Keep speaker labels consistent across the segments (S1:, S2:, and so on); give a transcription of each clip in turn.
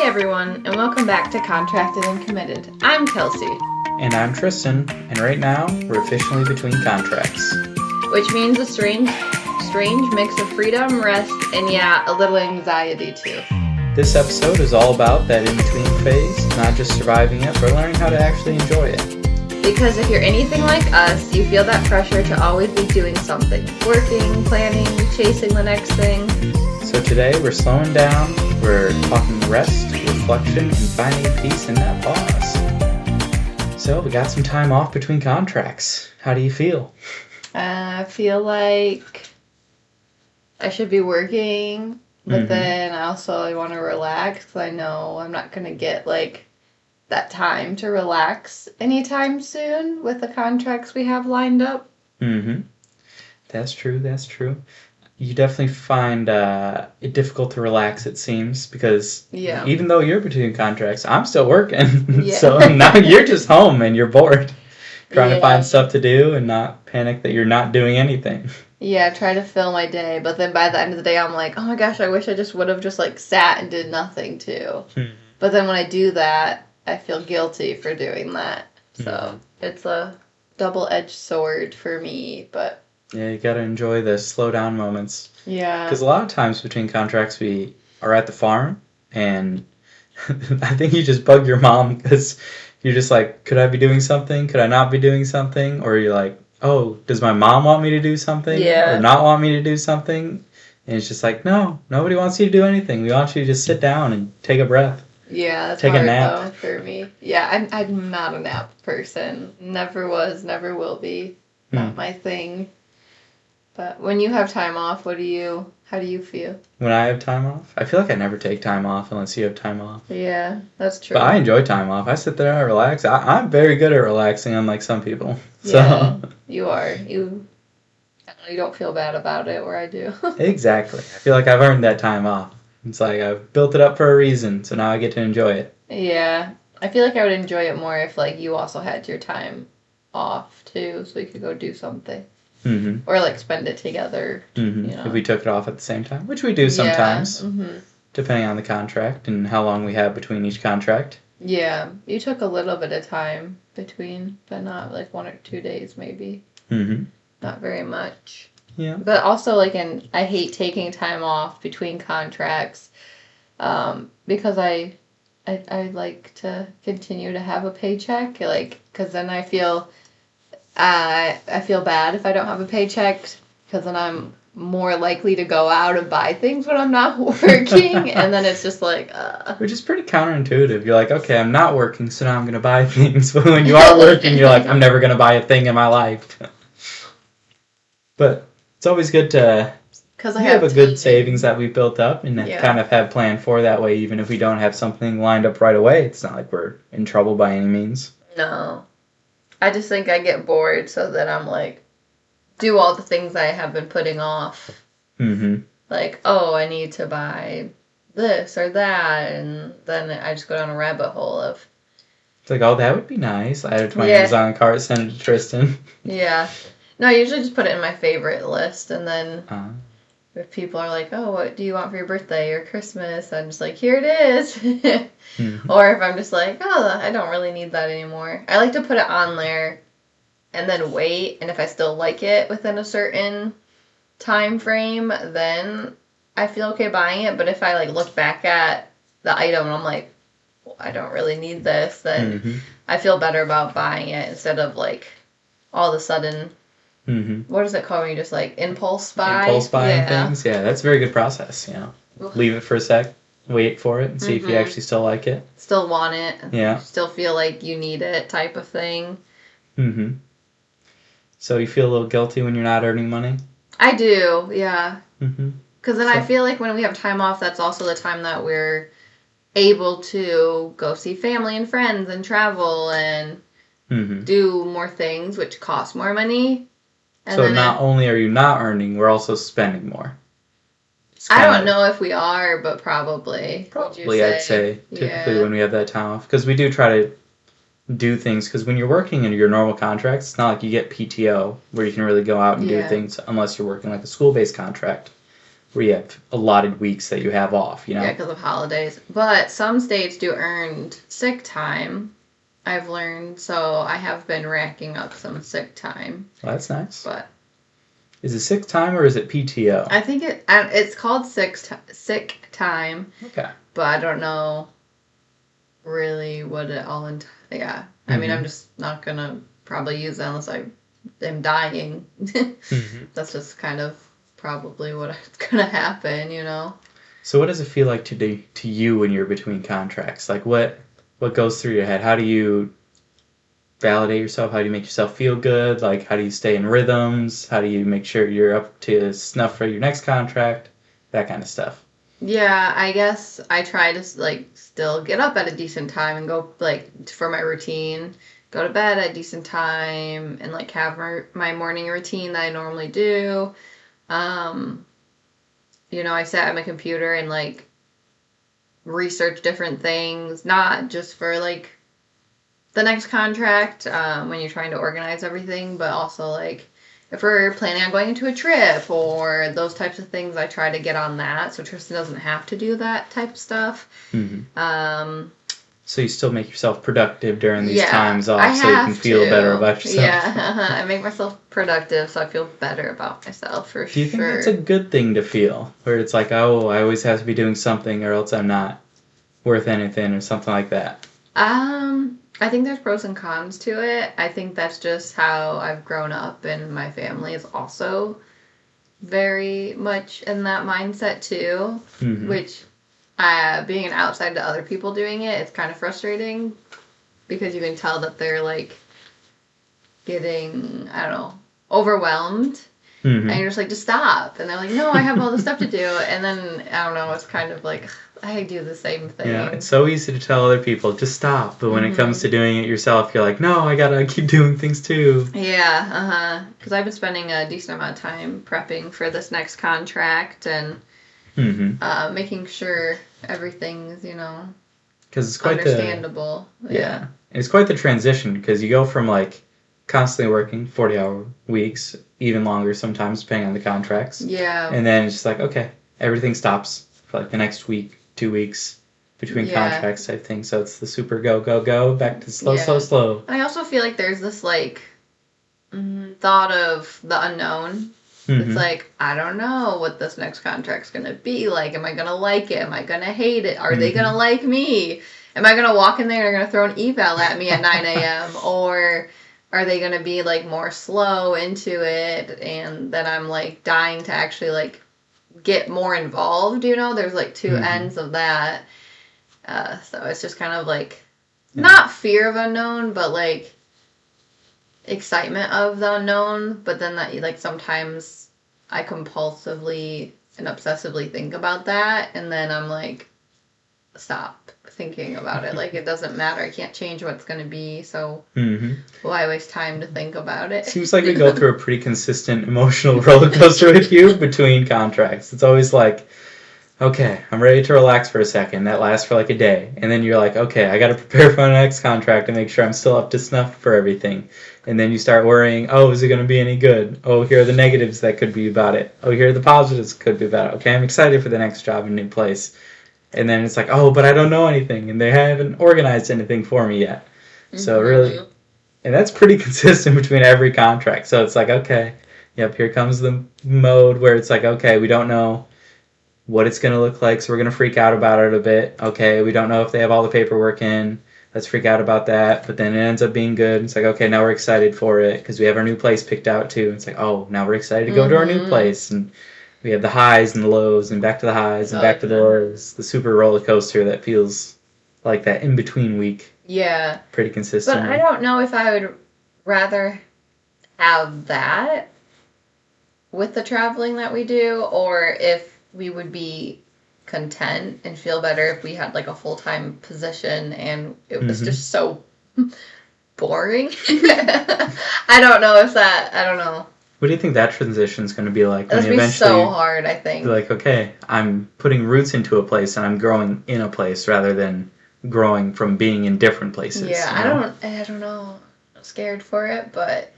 S1: Hey everyone, and welcome back to Contracted and Committed. I'm Kelsey.
S2: And I'm Tristan, and right now we're officially between contracts.
S1: Which means a strange mix of freedom, rest, and a little anxiety too.
S2: This episode is all about that in-between phase, not just surviving it, but learning how to actually enjoy it.
S1: Because if you're anything like us, you feel that pressure to always be doing something. Working, planning, chasing the next thing.
S2: So today we're slowing down, we're talking rest, reflection, and finding peace in that pause. So we got some time off between contracts. How do you feel?
S1: I feel like I should be working, but then I also want to relax because I know I'm not going to get that time to relax anytime soon with the contracts we have lined up.
S2: That's true. You definitely find it difficult to relax, it seems, because even though you're between contracts, I'm still working. So now you're just home and you're bored, trying to find stuff to do and not panic that you're not doing anything.
S1: Yeah, try to fill my day, but then by the end of the day, I'm like, oh my gosh, I wish I just would have just sat and did nothing too. But then when I do that, I feel guilty for doing that. So it's a double-edged sword for me, but...
S2: Yeah, you gotta enjoy the slow down moments.
S1: Yeah.
S2: Because a lot of times between contracts we are at the farm, and I think you just bug your mom because you're just like, could I be doing something? Could I not be doing something? Or you're like, oh, does my mom want me to do something?
S1: Yeah.
S2: Or not want me to do something? And it's just like, no, nobody wants you to do anything. We want you to just sit down and take a breath.
S1: Yeah, that's
S2: take
S1: hard,
S2: a nap.
S1: though, for me. Yeah, I'm not a nap person. Never was, never will be. Not my thing. But when you have time off, how do you feel?
S2: When I have time off? I feel like I never take time off unless you have time off.
S1: Yeah, that's true.
S2: But I enjoy time off. I sit there, I relax. I'm very good at relaxing, unlike some people.
S1: Yeah, you are. You don't feel bad about it, where I do.
S2: Exactly. I feel like I've earned that time off. It's like I've built it up for a reason, so now I get to enjoy it.
S1: Yeah. I feel like I would enjoy it more if, you also had your time off, too, so we could go do something. Or, spend it together, you know.
S2: If we took it off at the same time, which we do sometimes, depending on the contract and how long we have between each contract. Yeah.
S1: You took a little bit of time between, but not, 1 or 2 days, maybe. Not very much.
S2: Yeah.
S1: But also, I hate taking time off between contracts because I like to continue to have a paycheck, because then I feel bad if I don't have a paycheck, because then I'm more likely to go out and buy things when I'm not working, and then it's just
S2: Which is pretty counterintuitive. You're like, okay, I'm not working, so now I'm going to buy things. But when you are working, you're like, I'm never going to buy a thing in my life. But it's always good to have a good savings that we've built up and kind of have planned for that way, even if we don't have something lined up right away. It's not like we're in trouble by any means.
S1: No. I just think I get bored, so that I'm do all the things I have been putting off. I need to buy this or that, and then I just go down a rabbit hole of...
S2: It's like, oh, that would be nice. I add it to my Amazon cart, send it to Tristan.
S1: Yeah. No, I usually just put it in my favorite list, and then if people are like, oh, what do you want for your birthday or Christmas? I'm just like, here it is. Or if I'm just like, oh, I don't really need that anymore. I like to put it on there and then wait, and if I still like it within a certain time frame, then I feel okay buying it. But if I look back at the item and I'm like, well, I don't really need this, then I feel better about buying it instead of all of a sudden... What is it called when you just impulse buy?
S2: Impulse buying things? Yeah, that's a very good process, Leave it for a sec, wait for it, and see if you actually still like it.
S1: Still want it.
S2: Yeah.
S1: Still feel like you need it type of thing.
S2: So you feel a little guilty when you're not earning money?
S1: I do, yeah. Because then I feel like when we have time off, that's also the time that we're able to go see family and friends and travel and do more things, which cost more money. And
S2: so not only are you not earning, we're also spending more.
S1: I don't know if we are, but probably.
S2: Probably, I'd say, typically when we have that time off. Because we do try to do things, because when you're working in your normal contracts, it's not like you get PTO, where you can really go out and do things, unless you're working a school-based contract. where you have allotted weeks that you have off, you know?
S1: Yeah, because of holidays. But some states do earned sick time, I've learned, so I have been racking up some sick time.
S2: Well, that's nice.
S1: But
S2: is it sick time or is it PTO?
S1: I think it's called sick time.
S2: Okay.
S1: But I don't know really what it all yeah. I mean, I'm just not going to probably use it unless I am dying. That's just kind of probably what's going to happen, you know?
S2: So what does it feel like to you when you're between contracts? Like, what goes through your head? How do you validate yourself? How do you make yourself feel good? Like, how do you stay in rhythms? How do you make sure you're up to snuff for your next contract? That kind of stuff.
S1: Yeah, I guess I try to, like, still get up at a decent time and go, like, for my routine, go to bed at a decent time, and, like, have my morning routine that I normally do. You know, I sit at my computer and, like, research different things, not just for, like, the next contract, when you're trying to organize everything, but also, like, if we're planning on going into a trip or those types of things, I try to get on that so Tristan doesn't have to do that type of stuff.
S2: So you still make yourself productive during these times off so you can feel better about yourself.
S1: Yeah, I make myself productive so I feel better about myself for sure.
S2: Do you think that's a good thing to feel? Where it's like, oh, I always have to be doing something or else I'm not worth anything or something like that?
S1: I think there's pros and cons to it. I think that's just how I've grown up, and my family is also very much in that mindset too, which being an outside to other people doing it, it's kind of frustrating because you can tell that they're like getting, I don't know, overwhelmed. And you're just like, just stop. And they're like, no, I have all this stuff to do. And then, I don't know, it's kind of like, I do the same thing.
S2: Yeah, it's so easy to tell other people, just stop. But when it comes to doing it yourself, you're like, no, I gotta keep doing things too.
S1: Yeah, because I've been spending a decent amount of time prepping for this next contract and making sure everything's, you know,
S2: because it's quite
S1: understandable.
S2: Yeah. And it's quite the transition because you go from like constantly working 40-hour weeks, even longer sometimes depending on the contracts.
S1: Yeah.
S2: And then it's just like, okay, everything stops for like the next week, 2 weeks between contracts type thing. So it's the super go, back to slow.
S1: I also feel like there's this like thought of the unknown. It's like, I don't know what this next contract's going to be like. Am I going to like it? Am I going to hate it? Are they going to like me? Am I going to walk in there and they're going to throw an eval at me at 9 a.m.? Or are they going to be like more slow into it and then I'm like dying to actually like get more involved, you know? There's like two ends of that. So it's just kind of like not fear of unknown, but like excitement of the unknown. But then that like sometimes I compulsively and obsessively think about that, and then I'm like, stop thinking about it. Like, it doesn't matter. I can't change what's going to be, so why waste time to think about it?
S2: Seems like we go through a pretty consistent emotional roller coaster with you between contracts. It's always like, okay, I'm ready to relax for a second. That lasts for like a day. And then you're like, okay, I got to prepare for my next contract and make sure I'm still up to snuff for everything. And then you start worrying, oh, is it going to be any good? Oh, here are the negatives that could be about it. Oh, here are the positives that could be about it. Okay, I'm excited for the next job in a new place. And then it's like, oh, but I don't know anything. And they haven't organized anything for me yet. So really, and that's pretty consistent between every contract. So it's like, okay, yep, here comes the mode where it's like, okay, we don't know what it's going to look like, so we're going to freak out about it a bit. Okay, we don't know if they have all the paperwork in. Let's freak out about that. But then it ends up being good. It's like, okay, now we're excited for it because we have our new place picked out too. It's like, oh, now we're excited to go to our new place. And we have the highs and the lows and back to the highs and back to the lows. The super roller coaster that feels like that in-between week.
S1: Yeah.
S2: Pretty consistent.
S1: But I don't know if I would rather have that with the traveling that we do, or if we would be content and feel better if we had like a full-time position and it was just so boring. I don't know.
S2: What do you think that transition is going to be like?
S1: It's going to be so hard, I think.
S2: Like, okay, I'm putting roots into a place and I'm growing in a place rather than growing from being in different places.
S1: Yeah, you know? I don't know. I'm scared for it, but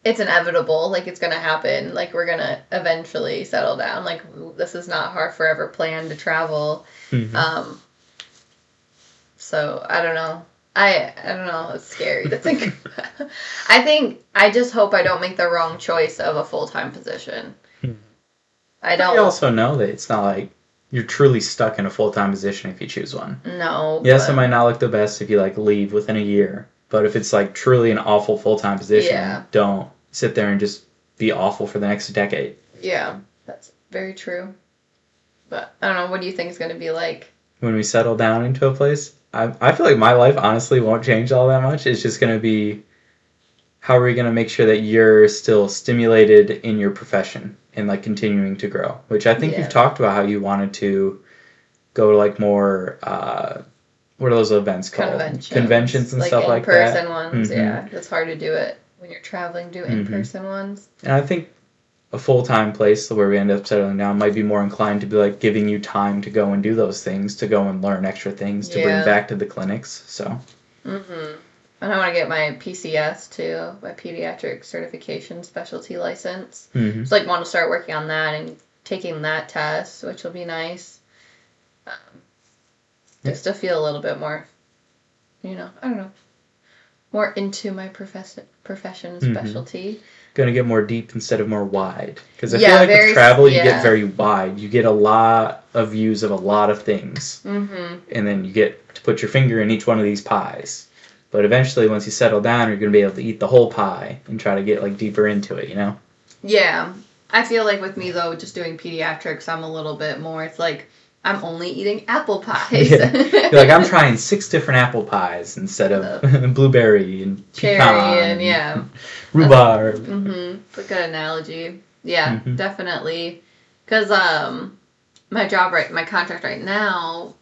S1: it's inevitable. Like, it's going to happen. Like, we're going to eventually settle down. Like, this is not our forever plan to travel. Mm-hmm. So, I don't know. I don't know. It's scary to think. I just hope I don't make the wrong choice of a full-time position. I don't.
S2: You also know that it's not like you're truly stuck in a full-time position if you choose one.
S1: No.
S2: Yes, it might not look the best if you like leave within a year, but if it's like truly an awful full-time position, don't sit there and just be awful for the next decade.
S1: Yeah, that's very true. But I don't know. What do you think it's going to be like
S2: when we settle down into a place? I feel like my life honestly won't change all that much. It's just going to be, how are we going to make sure that you're still stimulated in your profession and like continuing to grow? Which I think you've talked about how you wanted to go to like more, what are those events called? Conventions and like stuff like that.
S1: In-person ones, yeah. It's hard to do it when you're traveling, do in-person ones.
S2: And I think a full-time place where we end up settling down might be more inclined to be like giving you time to go and do those things, to go and learn extra things to bring back to the clinics. So.
S1: And I want to get my PCS too, my pediatric certification specialty license. So like want to start working on that and taking that test, which will be nice. Just to feel a little bit more, I don't know, more into my profession and specialty.
S2: Going to get more deep instead of more wide. Because I feel like with travel, you get very wide. You get a lot of views of a lot of things. And then you get to put your finger in each one of these pies. But eventually, once you settle down, you're going to be able to eat the whole pie and try to get like deeper into it,
S1: Yeah. I feel like with me, though, just doing pediatrics, I'm a little bit more, it's like, I'm only eating apple pies.
S2: You're like, I'm trying 6 different apple pies instead of blueberry and pecan and rhubarb.
S1: It's a good analogy. Yeah, definitely. Because my contract right now,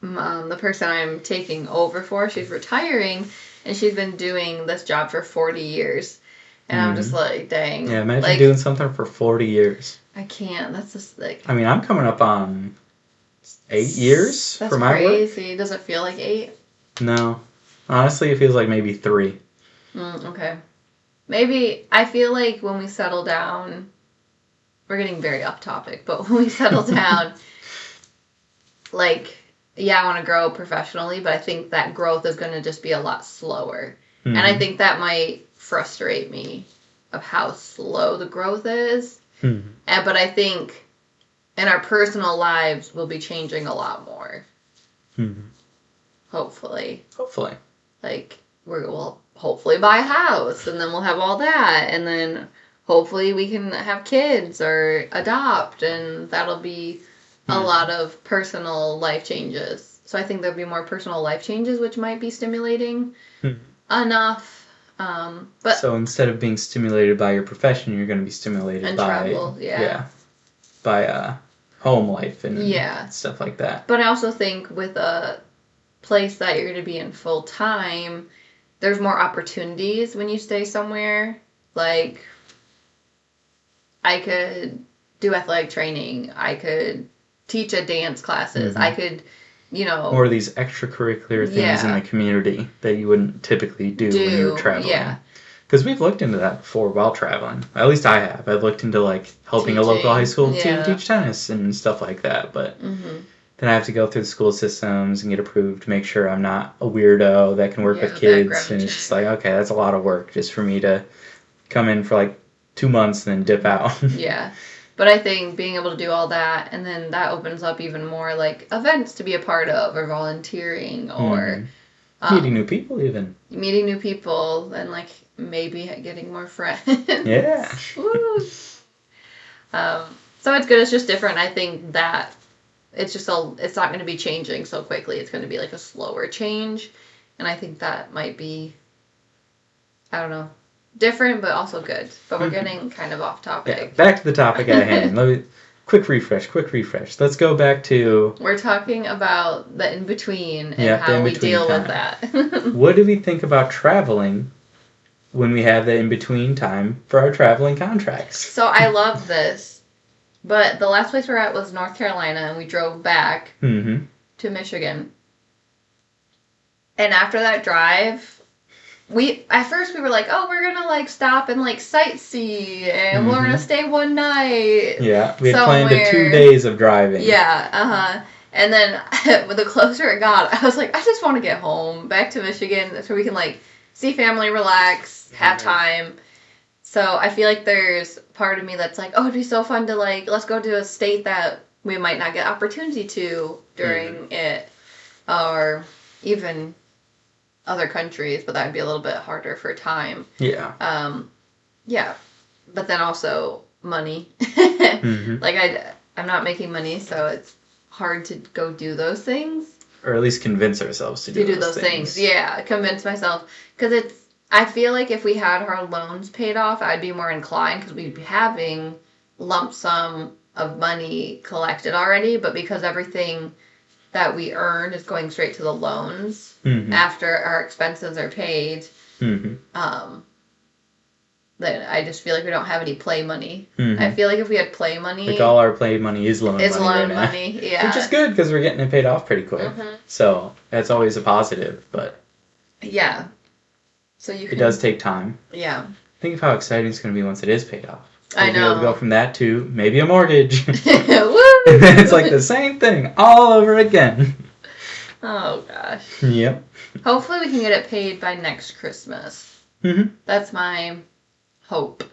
S1: the person I'm taking over for, she's retiring, and she's been doing this job for 40 years. And I'm just like, dang.
S2: Yeah, imagine doing something for 40 years.
S1: I can't. That's just like...
S2: I mean, I'm coming up on 8 years for my work.
S1: That's crazy. Does it feel like 8?
S2: No. Honestly, it feels like maybe 3.
S1: Okay. Maybe, I feel like when we settle down, we're getting very off topic, but when we settle down, like, I want to grow professionally, but I think that growth is going to just be a lot slower. And I think that might frustrate me of how slow the growth is. But I think in our personal lives, we'll be changing a lot more. Hopefully. Like, we'll hopefully buy a house, and then we'll have all that, and then hopefully we can have kids or adopt, and that'll be a lot of personal life changes. So I think there'll be more personal life changes, which might be stimulating enough. But
S2: so instead of being stimulated by your profession, you're going to be stimulated by
S1: travel,
S2: by home life and stuff like that.
S1: But I also think with a place that you're going to be in full time, there's more opportunities when you stay somewhere. Like, I could do athletic training. I could teach at dance classes. I could,
S2: or these extracurricular things in the community that you wouldn't typically do when you're traveling. Yeah. Because we've looked into that before while traveling. At least I have. I've looked into, like, helping a local high school team teach tennis and stuff like that. But then I have to go through the school systems and get approved to make sure I'm not a weirdo that can work with kids. And it's just like, okay, that's a lot of work just for me to come in for, like, 2 months and then dip out.
S1: But I think being able to do all that, and then that opens up even more, like, events to be a part of, or volunteering, or...
S2: meeting new people, even.
S1: Meeting new people, and, like, maybe getting more friends.
S2: Yeah.
S1: Woo! So it's good. It's just different. I think that it's not going to be changing so quickly. It's going to be, like, a slower change. And I think that might be, I don't know, different, but also good. But we're getting kind of off topic.
S2: Yeah, back to the topic at hand. Quick refresh. Let's go back to...
S1: We're talking about the in-between and how we deal with that.
S2: What do we think about traveling when we have the in-between time for our traveling contracts?
S1: So I love this, but the last place we're at was North Carolina, and we drove back to Michigan. And after that drive, at first we were like, oh, we're gonna like stop and like sightsee, and we're gonna stay one night.
S2: Yeah, we had planned 2 days of driving.
S1: Yeah, and then the closer it got, I was like, I just want to get home, back to Michigan, so we can like see family, relax, have time. So I feel like there's part of me that's like, oh, it'd be so fun to like, let's go to a state that we might not get opportunity to during it, or even other countries, but that would be a little bit harder for time.
S2: Yeah.
S1: Yeah, but then also money. Like I'm not making money, so it's hard to go do those things.
S2: Or at least convince ourselves to do those things.
S1: Yeah, convince myself, because I feel like if we had our loans paid off, I'd be more inclined, because we'd be having lump sum of money collected already, but because everything that we earned is going straight to the loans after our expenses are paid, then I just feel like we don't have any play money. I feel like if we had play money...
S2: Like all our play money is loan money right now.
S1: Yeah.
S2: Which is good, because we're getting it paid off pretty quick. So that's always a positive, but...
S1: Yeah. So it
S2: does take time.
S1: Yeah.
S2: Think of how exciting it's going to be once it is paid off.
S1: I know.
S2: We'll be able to go from that to maybe a mortgage.
S1: Woo!
S2: And then it's like the same thing all over again.
S1: Oh, gosh.
S2: Yep.
S1: Hopefully we can get it paid by next Christmas. That's my hope.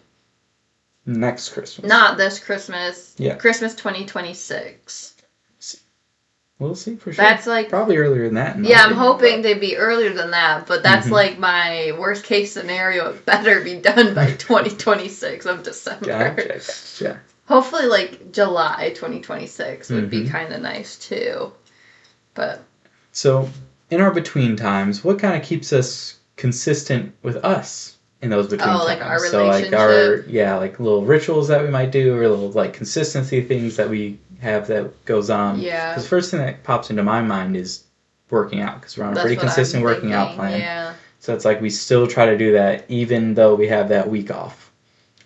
S2: Next Christmas.
S1: Not this Christmas.
S2: Yeah.
S1: Christmas 2026.
S2: We'll see for sure.
S1: That's like...
S2: Probably earlier than that.
S1: Yeah, I'm hoping to be earlier than that, but that's like my worst case scenario. It better be done by 2026 of December.
S2: Gotcha.
S1: Hopefully like July 2026 would be kind of nice too. But...
S2: So, in our between times, what kind of keeps us consistent with us in those between times?
S1: Like our
S2: So
S1: relationship?
S2: like little rituals that we might do, or little like consistency things that we have that goes on.
S1: Yeah.
S2: Because the first thing that pops into my mind is working out, because we're on a pretty consistent working out plan.
S1: Yeah.
S2: So it's like we still try to do that even though we have that week off,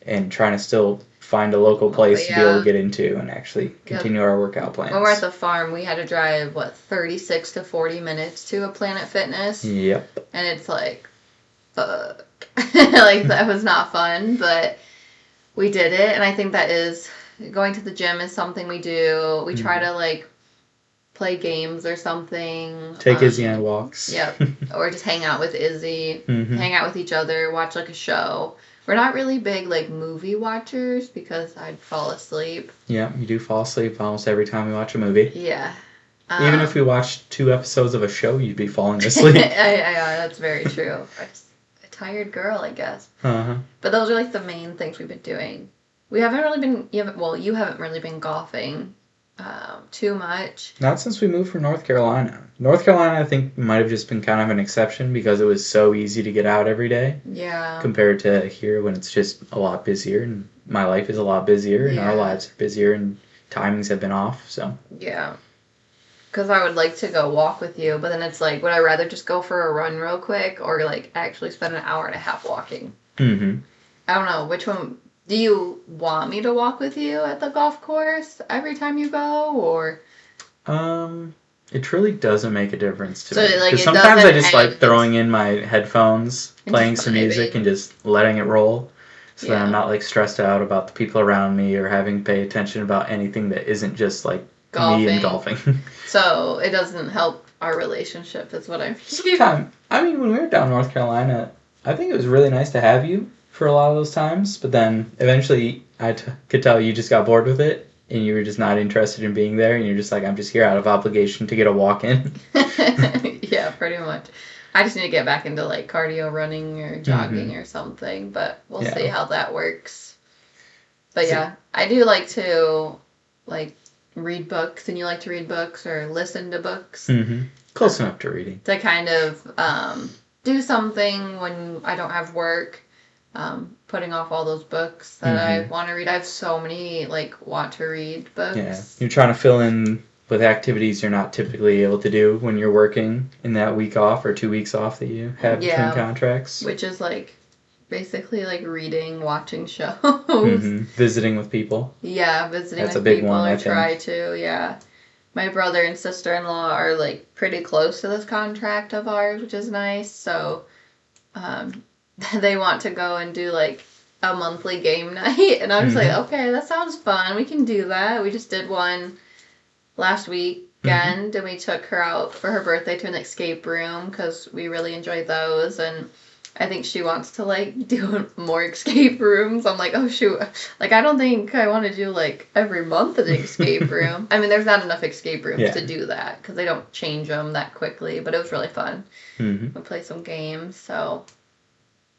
S2: and trying to still find a local place to be able to get into and actually continue our workout plans.
S1: When we're at the farm, we had to drive, 36 to 40 minutes to a Planet Fitness?
S2: Yep.
S1: And it's like, fuck. Like, that was not fun, but we did it, and I think that is... Going to the gym is something we do. We try to, like, play games or something.
S2: Take Izzy on walks.
S1: Yep. Or just hang out with Izzy. Hang out with each other. Watch, like, a show. We're not really big, like, movie watchers because I'd fall asleep.
S2: Yeah, you do fall asleep almost every time we watch a movie.
S1: Yeah.
S2: Even if we watched 2 episodes of a show, you'd be falling asleep.
S1: That's very true. A tired girl, I guess. But those are, like, the main things we've been doing. We haven't really been, you haven't really been golfing too much.
S2: Not since we moved from North Carolina. North Carolina, I think, might have just been kind of an exception because it was so easy to get out every day.
S1: Yeah.
S2: Compared to here when it's just a lot busier, and my life is a lot busier, and our lives are busier, and timings have been off, so.
S1: Yeah. Because I would like to go walk with you, but then it's like, would I rather just go for a run real quick or, like, actually spend an hour and a half walking? I don't know. Which one... Do you want me to walk with you at the golf course every time you go, or?
S2: It truly doesn't make a difference to me.
S1: Like,
S2: because sometimes I just like throwing in my headphones, playing some music, and just letting it roll. So that I'm not, like, stressed out about the people around me or having to pay attention about anything that isn't just, like, me and golfing.
S1: So it doesn't help our relationship, is what I'm saying.
S2: I mean, when we were down in North Carolina, I think it was really nice to have you for a lot of those times, but then eventually I could tell you just got bored with it, and you were just not interested in being there, and you're just like, I'm just here out of obligation to get a walk in.
S1: Yeah, pretty much. I just need to get back into, like, cardio running or jogging or something, but we'll see how that works. But yeah, I do like to, like, read books, and you like to read books or listen to books.
S2: Close enough to reading.
S1: To kind of do something when I don't have work. Putting off all those books that I want to read. I have so many, like, want-to-read books.
S2: Yeah, you're trying to fill in with activities you're not typically able to do when you're working in that week off or 2 weeks off that you have between contracts.
S1: Which is, like, basically, like, reading, watching shows.
S2: Visiting with people.
S1: Yeah, visiting
S2: That's
S1: with
S2: a big
S1: people.
S2: one, I
S1: try to, yeah. My brother and sister-in-law are, like, pretty close to this contract of ours, which is nice, so... they want to go and do like a monthly game night, and I was like, okay, that sounds fun. We can do that. We just did one last weekend, and we took her out for her birthday to an escape room because we really enjoyed those, and I think she wants to like do more escape rooms. I'm like, oh shoot, like I don't think I want to do like every month an escape room. I mean, there's not enough escape rooms to do that because they don't change them that quickly. But it was really fun. We played some games, so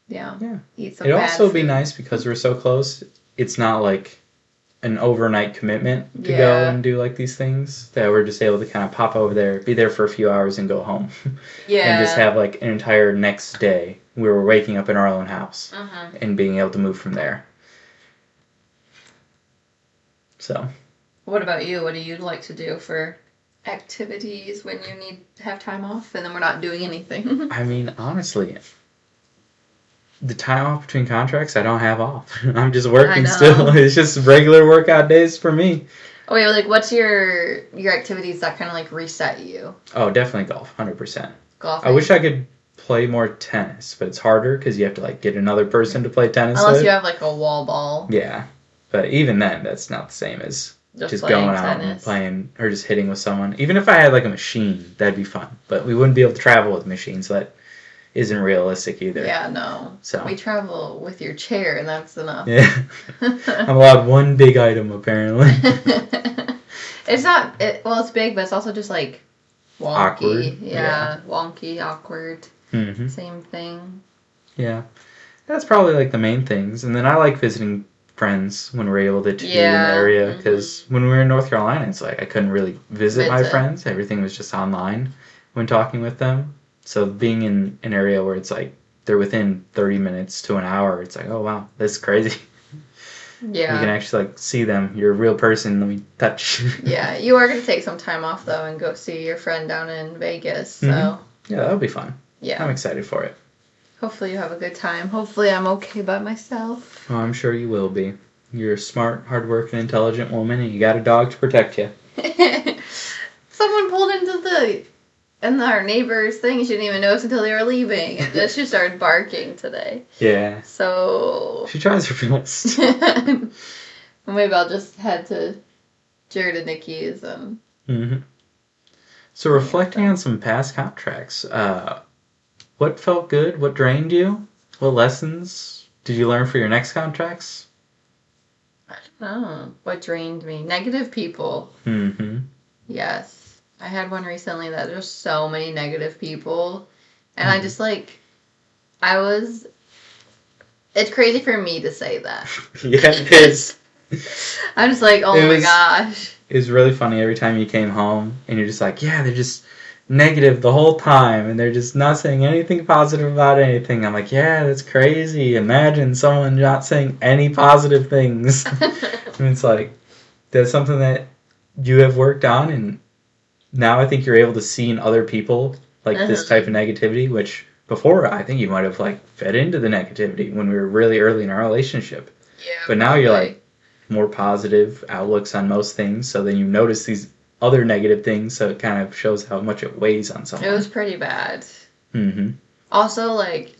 S1: yeah. Eat some.
S2: It'd also be nice because we're so close. It's not like an overnight commitment to go and do like these things, that we're just able to kind of pop over there, be there for a few hours and go home. And just have like an entire next day where we're waking up in our own house and being able to move from there. So.
S1: What about you? What do you like to do for activities when you need to have time off and then we're not doing anything?
S2: I mean, honestly, the time off between contracts, I don't have off. I'm just working still. It's just regular workout days for me.
S1: Oh, wait, like, what's your activities that kind of, like, reset you?
S2: Oh, definitely golf, 100%.
S1: Golfing?
S2: I wish I could play more tennis, but it's harder because you have to, like, get another person to play tennis
S1: Unless you have, like, a wall ball.
S2: Yeah. But even then, that's not the same as just going out and playing or just hitting with someone. Even if I had, like, a machine, that'd be fun. But we wouldn't be able to travel with a machine, so that isn't realistic either.
S1: Yeah, no. So we travel with your chair, and that's enough.
S2: Yeah. I'm allowed one big item, apparently.
S1: It's not... well, it's big, but it's also just, like, wonky.
S2: Awkward.
S1: Yeah, wonky, awkward. Same thing.
S2: Yeah. That's probably, like, the main things. And then I like visiting friends when we're able to be in the area. Because when we were in North Carolina, it's like I couldn't really visit my friends. Everything was just online when talking with them. So being in an area where it's like they're within 30 minutes to an hour, it's like, oh wow, that's crazy. Yeah. You can actually like see them. You're a real person. Let me touch.
S1: Yeah, you are going to take some time off though and go see your friend down in Vegas. So
S2: yeah, that'll be fun.
S1: Yeah.
S2: I'm excited for it.
S1: Hopefully you have a good time. Hopefully I'm okay by myself.
S2: Oh, I'm sure you will be. You're a smart, hardworking, intelligent woman, and you got a dog to protect you.
S1: Someone pulled into our neighbor's thing. She didn't even notice until they were leaving. And then she started barking today.
S2: Yeah.
S1: So...
S2: she tries her best.
S1: Maybe I'll just head to Jared and Nikki's.
S2: So reflecting on some past contracts, what felt good? What drained you? What lessons did you learn for your next contracts?
S1: I don't know. What drained me? Negative people. Yes. I had one recently that there's so many negative people. And I just like... It's crazy for me to say that.
S2: Yeah, it is.
S1: I'm just like, oh my gosh.
S2: It was really funny every time you came home and you're just like, yeah, they're just negative the whole time and they're just not saying anything positive about anything. I'm like, yeah, that's crazy. Imagine someone not saying any positive things. And it's like, that's something that you have worked on, and now I think you're able to see in other people like this type of negativity, which before I think you might have like fed into the negativity when we were really early in our relationship.
S1: Yeah.
S2: But now you're like more positive outlooks on most things, so then you notice these other negative things, so it kind of shows how much it weighs on someone.
S1: It was pretty bad. Also, like,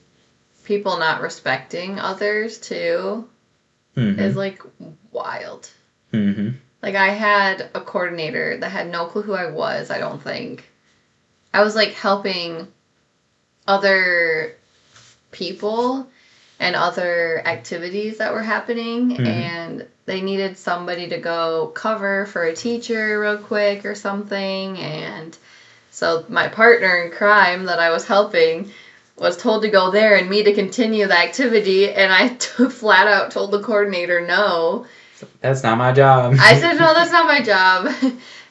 S1: people not respecting others, too, is, like, wild. Like, I had a coordinator that had no clue who I was, I don't think. I was, like, helping other people and other activities that were happening, and they needed somebody to go cover for a teacher real quick or something, and so my partner in crime that I was helping was told to go there and me to continue the activity, and I flat out told the coordinator no.
S2: That's not my job.
S1: I said, no, that's not my job.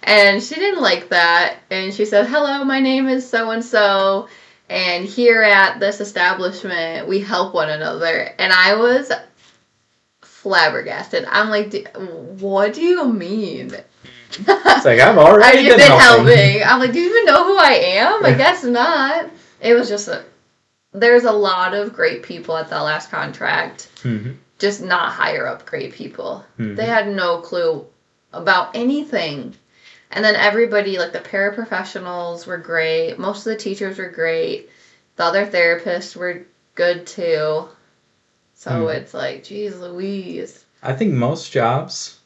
S1: And she didn't like that, and she said, hello, my name is so-and-so, and here at this establishment, we help one another. And I was flabbergasted. I'm like, what do you mean?
S2: It's like, I've already been helping.
S1: I'm like, do you even know who I am? I guess not. It was just there's a lot of great people at that last contract. Just not higher up great people. They had no clue about anything. And then everybody, like the paraprofessionals were great. Most of the teachers were great. The other therapists were good too. So it's like, geez Louise.
S2: I think most jobs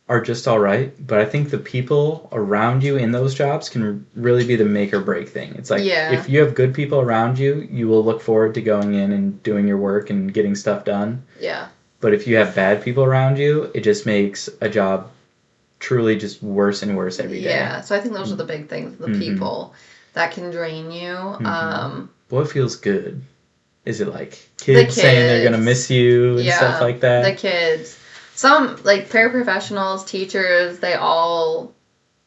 S2: are just all right, but I think the people around you in those jobs can really be the make or break thing. It's like, if you have good people around you, you will look forward to going in and doing your work and getting stuff done.
S1: Yeah.
S2: But if you have bad people around you, it just makes a job truly just worse and worse every day.
S1: Yeah, so I think those are the big things, the people that can drain you.
S2: What feels good? Is it like kids saying they're going to miss you and stuff like that?
S1: The kids. Some, like, paraprofessionals, teachers, they all,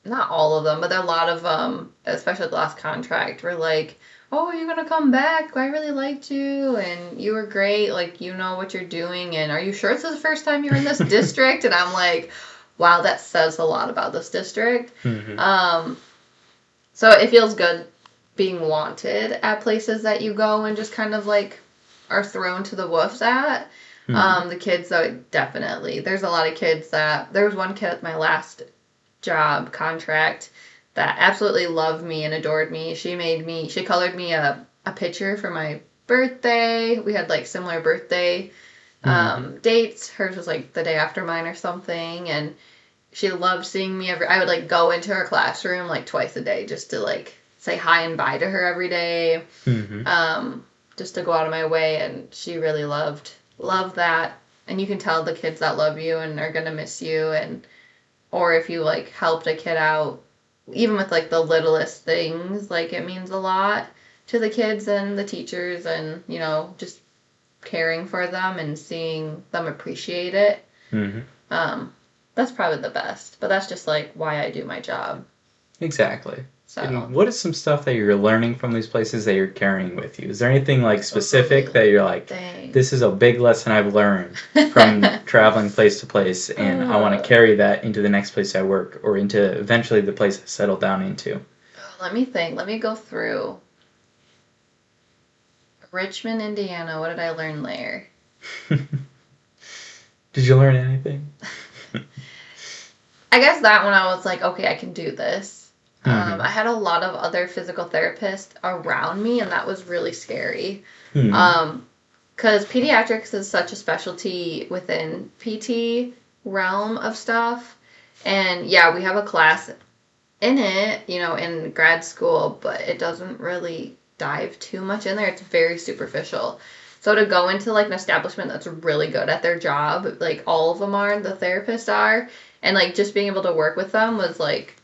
S1: not all of them, but there are a lot of them, especially the last contract, were like, oh, you're going to come back? I really liked you, and you were great. Like, you know what you're doing, and are you sure this is the first time you're in this district? And I'm like, wow, that says a lot about this district. So it feels good being wanted at places that you go and just kind of, like, are thrown to the wolves at. The kids, though, definitely. There's a lot of kids that... There was one kid at my last job contract that absolutely loved me and adored me. She colored me a picture for my birthday. We had, like, similar birthday dates. Hers was, like, the day after mine or something. And she loved seeing me I would, like, go into her classroom, like, twice a day just to, like, say hi and bye to her every day. Just to go out of my way. And she really loved that. And you can tell the kids that love you and are gonna miss you, or if you, like, helped a kid out, even with, like, the littlest things, like, it means a lot to the kids and the teachers, and, you know, just caring for them and seeing them appreciate it. That's probably the best, but that's just, like, why I do my job.
S2: Exactly. So, and what is some stuff that you're learning from these places that you're carrying with you? Is there anything, like, specific that you're like, this is a big lesson I've learned from traveling place to place, and I want to carry that into the next place I work, or into eventually the place I settle down into?
S1: Let me think. Let me go through. Richmond, Indiana. What did I learn there?
S2: Did you learn anything?
S1: I guess that one I was like, okay, I can do this. I had a lot of other physical therapists around me, and that was really scary. Because pediatrics is such a specialty within PT realm of stuff. And yeah, we have a class in it, you know, in grad school, but it doesn't really dive too much in there. It's very superficial. So to go into, like, an establishment that's really good at their job, like, all of them are, the therapists are, and, like, just being able to work with them was, like,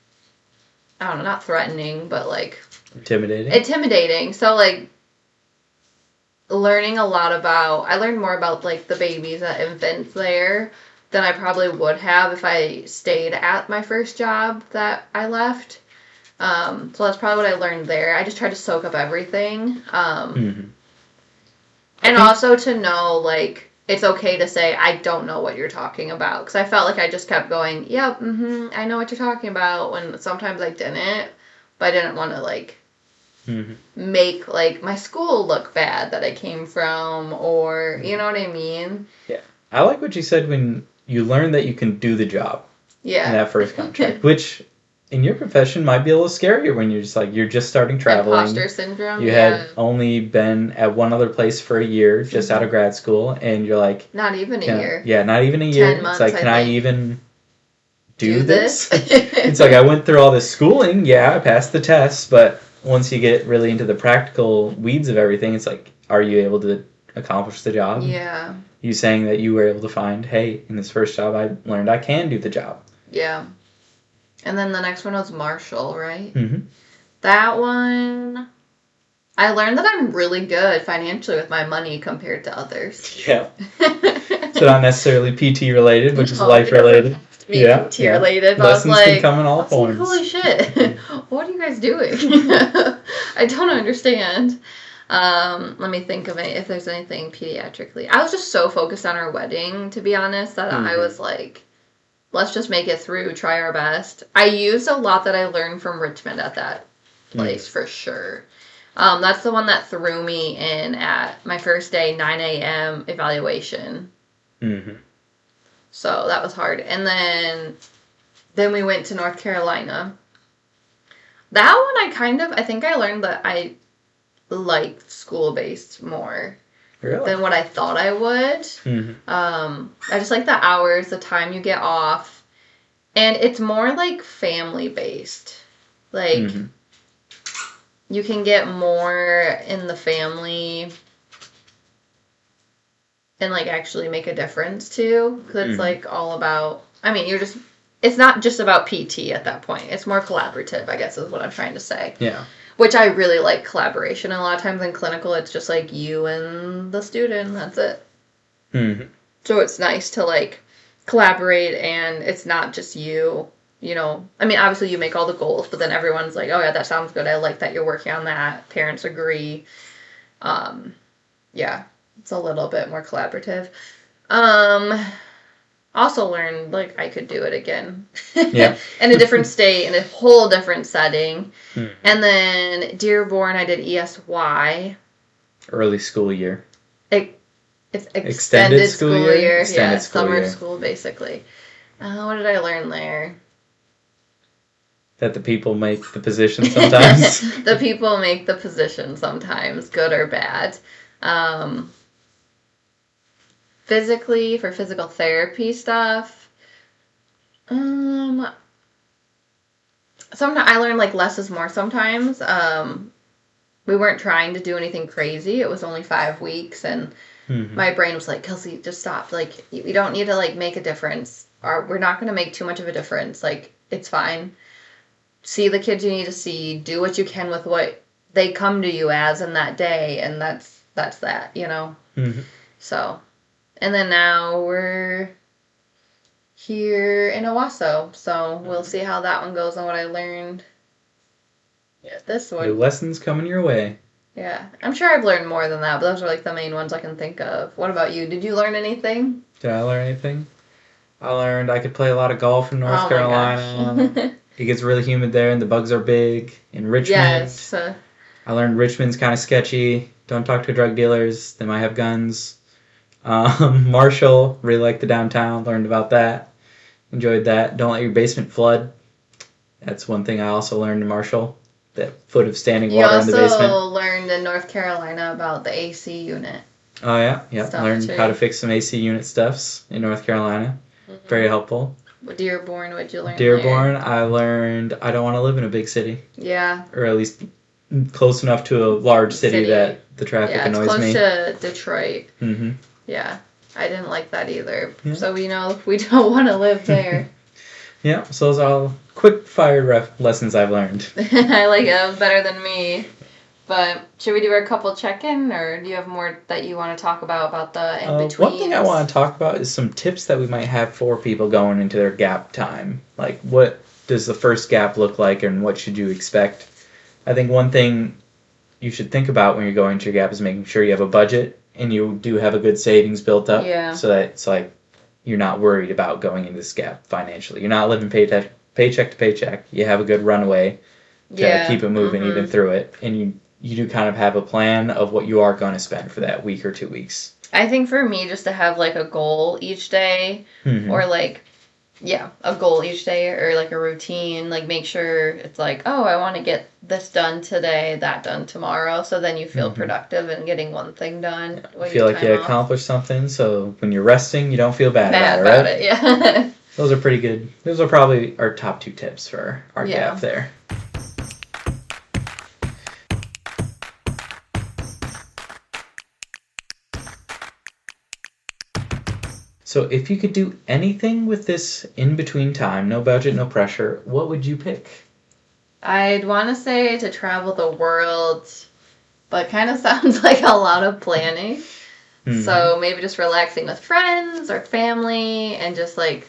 S1: I don't know, not threatening, but, like... Intimidating. So, like, I learned more about, like, the babies and infants there than I probably would have if I stayed at my first job that I left. So that's probably what I learned there. I just tried to soak up everything. And also to know, like, it's okay to say, I don't know what you're talking about. Because I felt like I just kept going, yep, I know what you're talking about. When sometimes I didn't. But I didn't want to, like, make, like, my school look bad that I came from. Or, you know what I mean?
S2: Yeah. I like what you said when you learn that you can do the job. Yeah. In that first contract. Which... in your profession might be a little scarier when you're just starting traveling.
S1: Imposter syndrome.
S2: You had only been at one other place for a year, just out of grad school, and you're like...
S1: Not even a year.
S2: Yeah, not even a year.
S1: 10 months,
S2: it's like, can I even do this? It's like, I went through all this schooling, yeah, I passed the tests, but once you get really into the practical weeds of everything, it's like, are you able to accomplish the job?
S1: Yeah.
S2: You saying that you were able to find, hey, in this first job I learned I can do the job.
S1: Yeah. And then the next one was Marshall, right? That one, I learned that I'm really good financially with my money compared to others. Yeah.
S2: So not necessarily PT related, but just life related.
S1: PT related. But
S2: lessons
S1: I was like,
S2: can come in all forms.
S1: Like, holy shit. What are you guys doing? I don't understand. Let me think of it, if there's anything pediatrically. I was just so focused on our wedding, to be honest, that I was like... let's just make it through, try our best. I used a lot that I learned from Richmond at that place, for sure. That's the one that threw me in at my first day, 9 a.m. evaluation. So that was hard. And then we went to North Carolina. That one I think I learned that like school-based more
S2: than
S1: what I thought I would.
S2: Mm-hmm.
S1: I just like the hours, the time you get off, and it's more like family-based. Like, mm-hmm. You can get more in the family and, like, actually make a difference, too. Because it's, like, all about... I mean, it's not just about PT at that point. It's more collaborative, I guess, is what I'm trying to say.
S2: Yeah.
S1: Which I really like collaboration. And a lot of times in clinical, it's just, like, you and the student. That's it.
S2: Mm-hmm.
S1: So it's nice to, like, collaborate, and it's not just you, you know. I mean, obviously you make all the goals, but then everyone's like, oh, yeah, that sounds good. I like that you're working on that. Parents agree. Yeah. It's a little bit more collaborative. Also learned, like, I could do it again.
S2: Yeah.
S1: In a different state, in a whole different setting. And then Dearborn, I did ESY.
S2: Early school year.
S1: It's extended school year.
S2: Extended school
S1: summer
S2: year.
S1: School, basically. What did I learn there?
S2: That the people make the position sometimes.
S1: The people make the position sometimes, good or bad. Physically, for physical therapy stuff, sometimes I learned, like, less is more sometimes. We weren't trying to do anything crazy. It was only 5 weeks, and my brain was like, Kelsey, just stop. Like, you don't need to, like, make a difference. Or we're not going to make too much of a difference. Like, it's fine. See the kids you need to see. Do what you can with what they come to you as in that day, and that's that, you know?
S2: Mm-hmm.
S1: So... And then now we're here in Owasso, so we'll see how that one goes and what I learned. Yeah, this one.
S2: New lessons coming your way.
S1: Yeah, I'm sure I've learned more than that, but those are, like, the main ones I can think of. What about you? Did you learn anything?
S2: Did I learn anything? I learned I could play a lot of golf in North Carolina. It gets really humid there, and the bugs are big. In Richmond,
S1: yes.
S2: I learned Richmond's kind of sketchy. Don't talk to drug dealers. They might have guns. Marshall, really liked the downtown, learned about that. Enjoyed that. Don't let your basement flood. That's one thing I also learned in Marshall. That foot of standing water in the basement.
S1: You also learned in North Carolina about the AC unit.
S2: Oh, yeah. Yep. Learned how to fix some AC unit stuffs in North Carolina. Mm-hmm. Very helpful.
S1: Dearborn, what'd you learn
S2: Dearborn,
S1: there?
S2: I learned I don't want to live in a big city.
S1: Yeah.
S2: Or at least close enough to a large city. That the traffic annoys me.
S1: Yeah, it's close to Detroit.
S2: Mm-hmm.
S1: Yeah, I didn't like that either. Yeah. So we know we don't want to live there.
S2: Yeah, so those are all quick fire lessons I've learned.
S1: I like it. That was better than me. But should we do our couple check-in, or do you have more that you want to talk about the in-betweens?
S2: One thing I want to talk about is some tips that we might have for people going into their gap time. Like, what does the first gap look like, and what should you expect? I think one thing you should think about when you're going into your gap is making sure you have a budget and you do have a good savings built up.
S1: Yeah.
S2: So that it's like you're not worried about going into this gap financially. You're not living paycheck to paycheck. You have a good runway to keep it moving even through it. And you do kind of have a plan of what you are going to spend for that week or 2 weeks.
S1: I think for me, just to have, like, a goal each day, or, like, a goal each day, or, like, a routine, like, make sure it's like, oh, I want to get this done today, that done tomorrow, so then you feel productive in getting one thing done.
S2: You feel like you accomplished something, so when you're resting, you don't feel bad about it, right?
S1: Yeah.
S2: Those are pretty good. Those are probably our top 2 tips for our gap there. So if you could do anything with this in-between time, no budget, no pressure, what would you pick?
S1: I'd want to say to travel the world, but kind of sounds like a lot of planning. Mm-hmm. So maybe just relaxing with friends or family and just, like,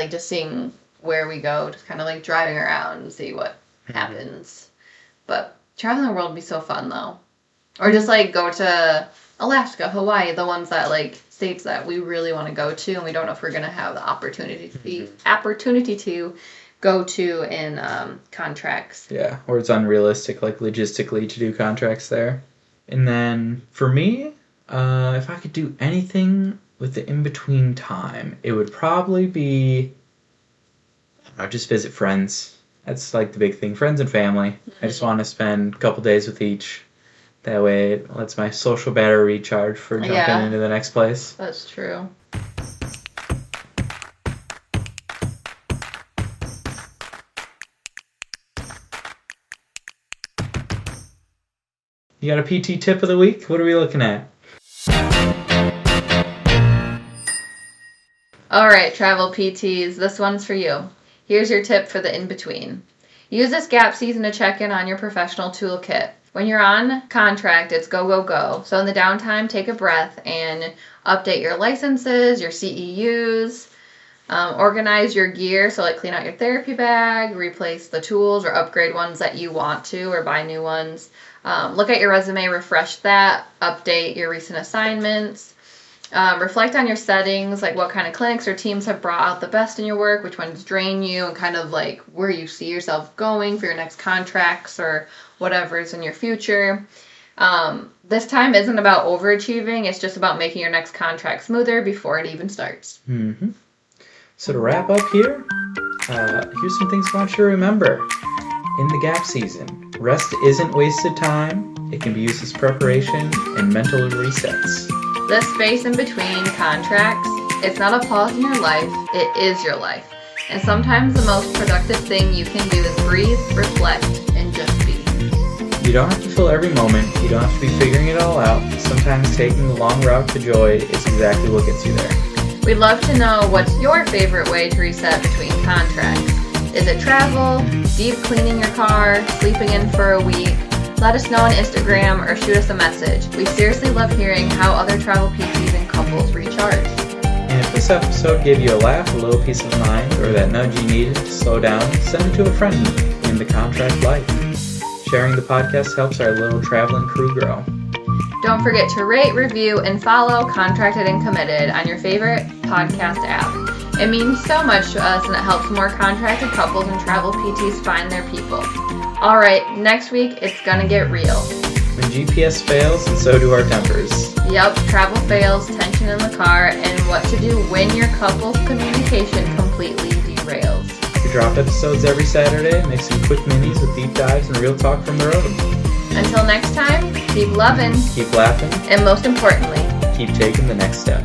S1: just seeing where we go, just kind of, like, driving around and see what happens. But traveling the world would be so fun, though. Or just, like, go to Alaska, Hawaii, the ones that, like, states that we really want to go to and we don't know if we're going to have the opportunity to go to in contracts.
S2: Yeah, or it's unrealistic, like, logistically to do contracts there. And then for me, if I could do anything with the in-between time, it would probably be, I don't know, just visit friends. That's, like, the big thing. Friends and family. I just want to spend a couple days with each. That way it lets my social battery recharge for jumping into the next place.
S1: That's true.
S2: You got a PT tip of the week? What are we looking at?
S1: All right, travel PTs, this one's for you. Here's your tip for the in-between. Use this gap season to check in on your professional toolkit. When you're on contract, it's go, go, go. So in the downtime, take a breath and update your licenses, your CEUs, organize your gear. So like clean out your therapy bag, replace the tools or upgrade ones that you want to or buy new ones. Look at your resume, refresh that, update your recent assignments. Reflect on your settings, like what kind of clinics or teams have brought out the best in your work, which ones drain you, and kind of like where you see yourself going for your next contracts or whatever is in your future. This time isn't about overachieving, it's just about making your next contract smoother before it even starts.
S2: Mm-hmm. So to wrap up here, here's some things I want you to remember. In the gap season, rest isn't wasted time. It can be used as preparation and mental resets.
S1: This space in between contracts, it's not a pause in your life, it is your life. And sometimes the most productive thing you can do is breathe, reflect, and just be.
S2: You don't have to fill every moment, you don't have to be figuring it all out. Sometimes taking the long route to joy is exactly what gets you there.
S1: We'd love to know what's your favorite way to reset between contracts. Is it travel, deep cleaning your car, sleeping in for a week? Let us know on Instagram or shoot us a message. We seriously love hearing how other travel PTs and couples recharge.
S2: And if this episode gave you a laugh, a little peace of mind, or that nudge you needed to slow down, send it to a friend in the contract life. Sharing the podcast helps our little traveling crew grow.
S1: Don't forget to rate, review, and follow Contracted and Committed on your favorite podcast app. It means so much to us and it helps more contracted couples and travel PTs find their people. All right, next week it's gonna get real.
S2: When GPS fails, and so do our tempers.
S1: Yep, travel fails, tension in the car, and what to do when your couple's communication completely derails.
S2: We drop episodes every Saturday, mixing quick minis with deep dives and real talk from the road.
S1: Until next time, keep loving,
S2: keep laughing,
S1: and most importantly,
S2: keep taking the next step.